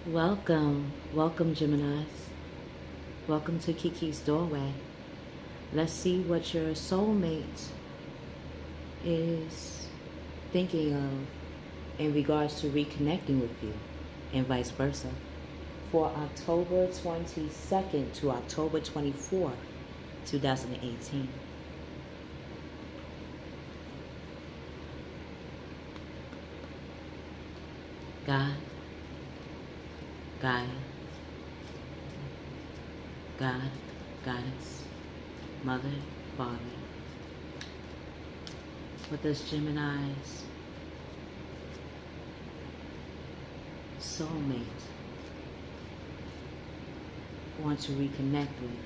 Welcome Geminis. Welcome to Keykey's doorway. Let's see what your soulmate is thinking of in regards to reconnecting with you and vice versa for October 22nd to October 24th, 2018. God, Gaia, God, Goddess, Mother, Father. What does Gemini's soulmate want to reconnect with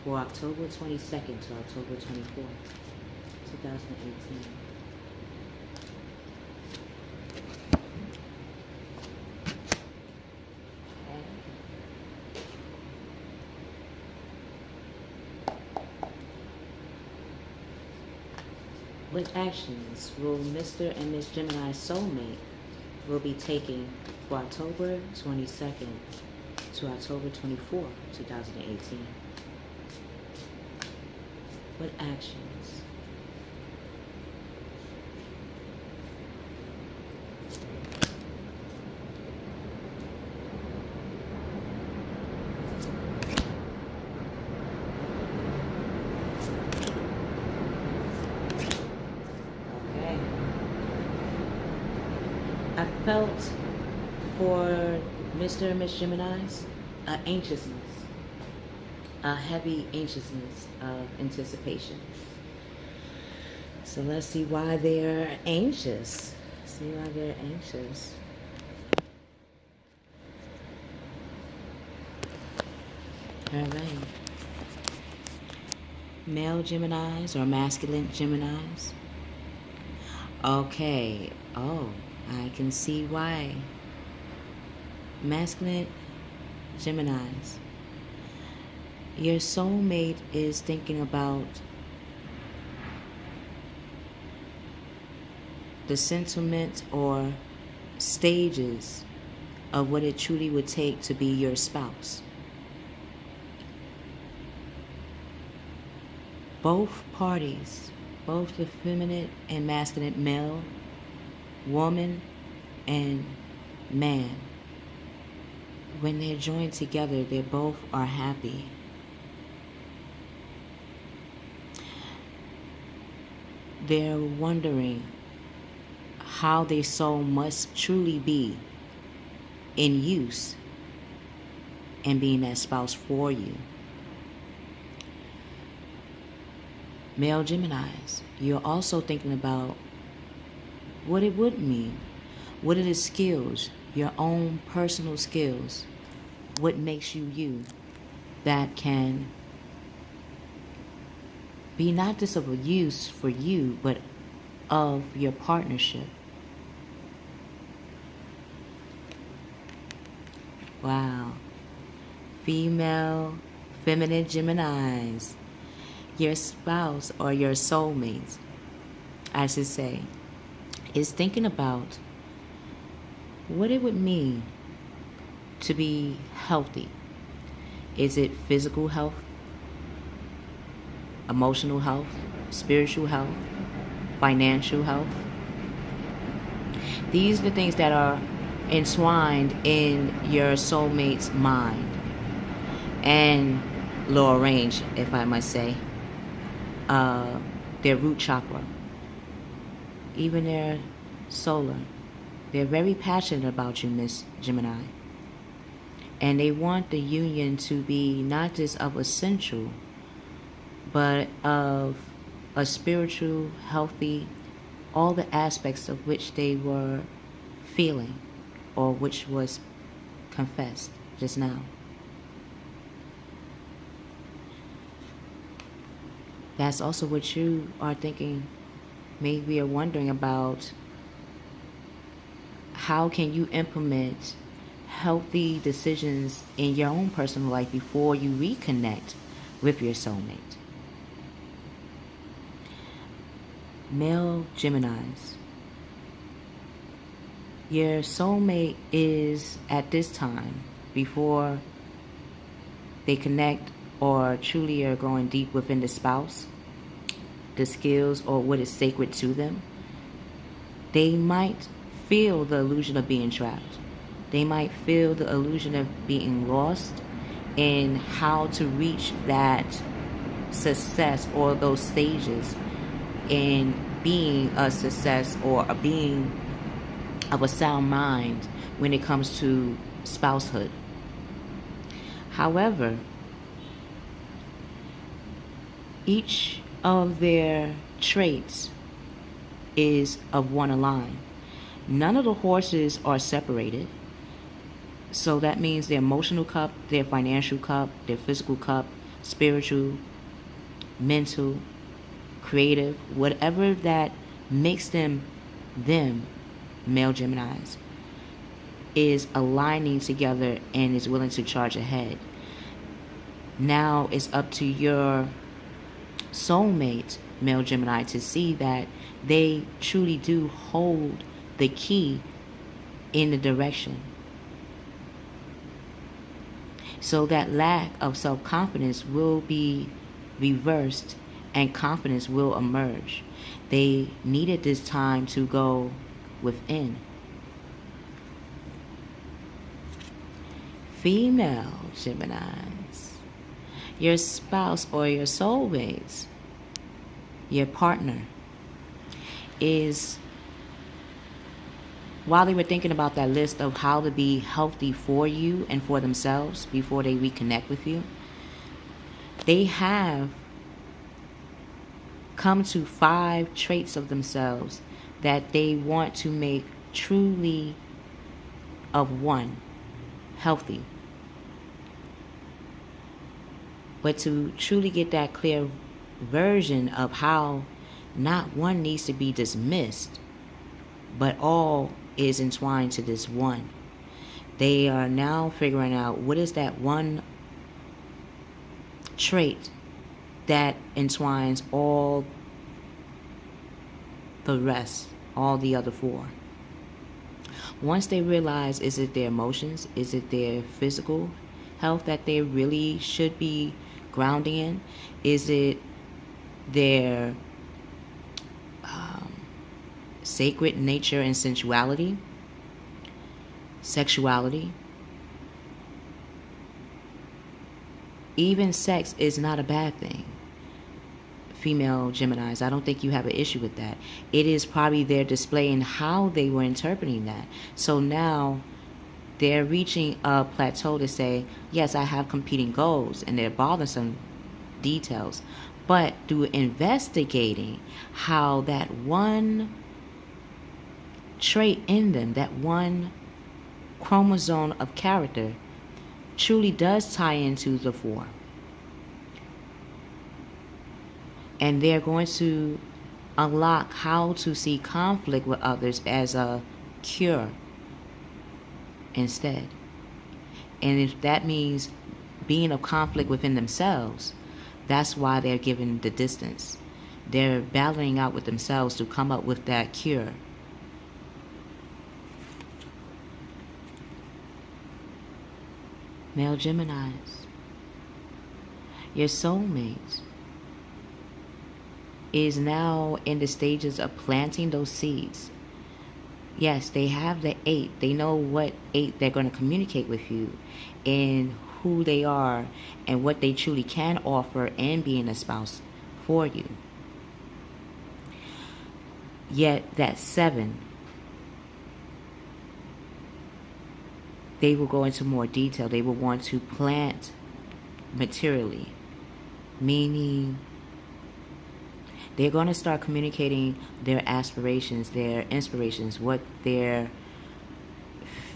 for October 22nd to October 24th, 2018? What actions will Mr. and Miss Gemini's soulmate will be taking for October 22nd to October 24th, 2018? What actions? Okay. I felt for Mr. and Miss Gemini's anxiousness, a heavy anxiousness of anticipation. So let's see why they're anxious. See why they're anxious. All right. Male Geminis or masculine Geminis? Okay. Oh, I can see why. Masculine Geminis. Your soulmate is thinking about the sentiment or stages of what it truly would take to be your spouse. Both parties, both the feminine and masculine, male, woman, and man, when they're joined together, they both are happy. They're wondering how their soul must truly be in use and being that spouse for you. Male Geminis, you're also thinking about what it would mean. What are the skills, your own personal skills, what makes you you, that can be not just of a use for you, but of your partnership. Wow. Female, feminine Geminis, your spouse or your soulmate, I should say, is thinking about what it would mean to be healthy. Is it physical health, emotional health, spiritual health, financial health? These are the things that are entwined in your soulmate's mind and lower range, if I must say, their root chakra, even their solar. They're very passionate about you, Miss Gemini. And they want the union to be not just of essential, but of a spiritual, healthy, all the aspects of which they were feeling or which was confessed just now. That's also what you are thinking, maybe you're wondering about. How can you implement healthy decisions in your own personal life before you reconnect with your soulmate? Male Geminis, Your soulmate is at this time, before they connect or truly are going deep within the spouse, the skills or what is sacred to them, they might feel the illusion of being trapped. They might feel the illusion of being lost in how to reach that success or those stages in being a success or a being of a sound mind when it comes to spousehood. However, each of their traits is of one align. None of the horses are separated. So that means their emotional cup, their financial cup, their physical cup, spiritual, mental, creative, whatever that makes them, male Geminis, is aligning together and is willing to charge ahead. Now it's up to your soulmate, male Gemini, to see that they truly do hold the key in the direction. So that lack of self-confidence will be reversed and confidence will emerge. They needed this time to go within. Female Geminis, your spouse or your soulmates, your partner, is, while they were thinking about that list of how to be healthy for you and for themselves before they reconnect with you, they have come to 5 traits of themselves that they want to make truly of one, healthy. But to truly get that clear version of how not one needs to be dismissed, but all is entwined to this one. They are now figuring out what is that one trait that entwines all the rest, all the other 4. Once they realize, is it their emotions, is it their physical health that they really should be grounding in, is it their sacred nature and sensuality, sexuality. Even sex is not a bad thing. Female Geminis, I don't think you have an issue with that. It is probably their display and how they were interpreting that. So now they're reaching a plateau to say, yes, I have competing goals, and they're bothersome details. But through investigating how that one trait in them, that one chromosome of character, truly does tie into the 4. And they're going to unlock how to see conflict with others as a cure instead. And if that means being a conflict within themselves, that's why they're given the distance. They're battling out with themselves to come up with that cure. Male Geminis, your soulmate is now in the stages of planting those seeds. Yes, they have the 8. They know what 8 they're going to communicate with you and who they are and what they truly can offer and being a spouse for you. Yet that 7, they will go into more detail. They will want to plant materially, meaning they're going to start communicating their aspirations, their inspirations, what they're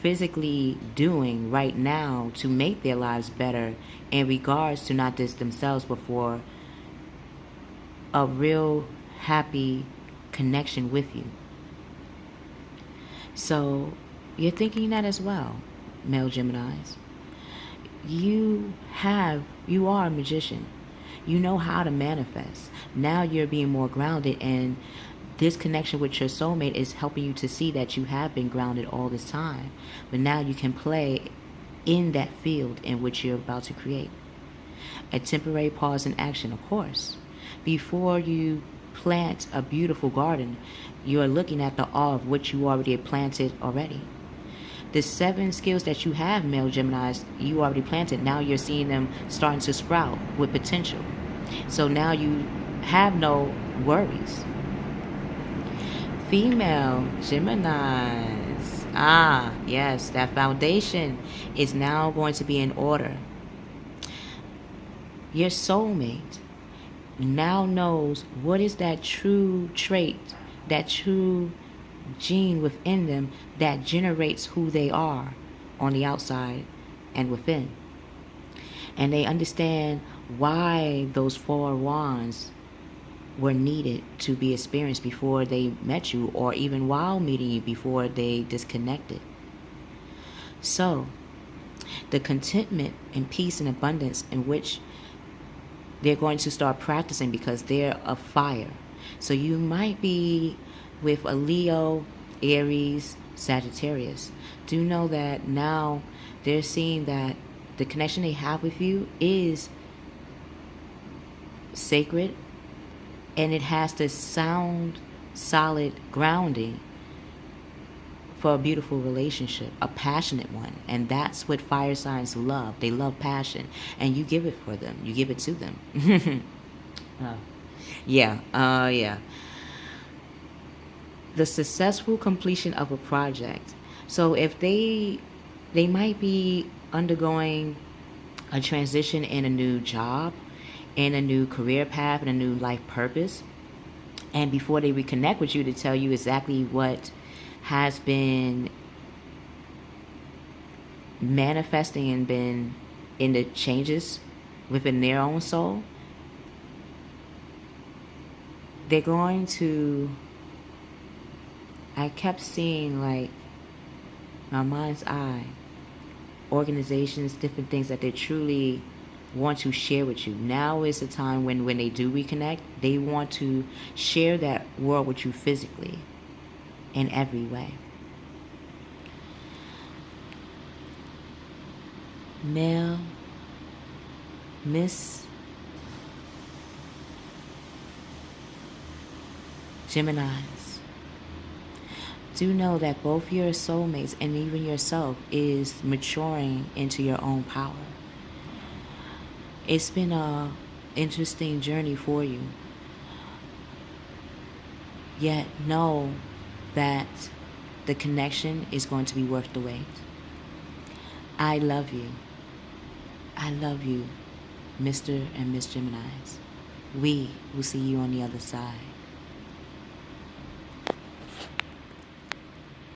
physically doing right now to make their lives better in regards to not just themselves, but for a real happy connection with you. So you're thinking that as well, male Geminis. You are a magician. You know how to manifest. Now you're being more grounded in this connection with your soulmate is helping you to see that you have been grounded all this time, but now you can play in that field in which you're about to create. A temporary pause in action, of course. Before you plant a beautiful garden, you are looking at the awe of which you already planted already. The 7 skills that you have, male Geminis, you already planted. Now you're seeing them starting to sprout with potential. So now you have no worries. Female Geminis. Yes, that foundation is now going to be in order. Your soulmate now knows what is that true trait, that true gene within them that generates who they are on the outside and within. And they understand why those 4 wands were needed to be experienced before they met you, or even while meeting you before they disconnected. So, the contentment and peace and abundance in which they're going to start practicing, because they're a fire. So you might be with a Leo, Aries, Sagittarius. Do know that now they're seeing that the connection they have with you is sacred, and it has to sound solid grounding for a beautiful relationship, a passionate one. And that's what fire signs love. They love passion, and you give it for them. You give it to them. Yeah. The successful completion of a project. So if they might be undergoing a transition in a new job, in a new career path, in a new life purpose, and before they reconnect with you to tell you exactly what has been manifesting and been in the changes within their own soul, they're going to, I kept seeing, like, my mind's eye, organizations, different things that they truly want to share with you. Now is the time when they do reconnect, they want to share that world with you physically in every way. Male Miss Geminis, do know that both your soulmates and even yourself is maturing into your own power. It's been a interesting journey for you. Yet know that the connection is going to be worth the wait. I love you. I love you, Mr. and Miss Geminis. We will see you on the other side.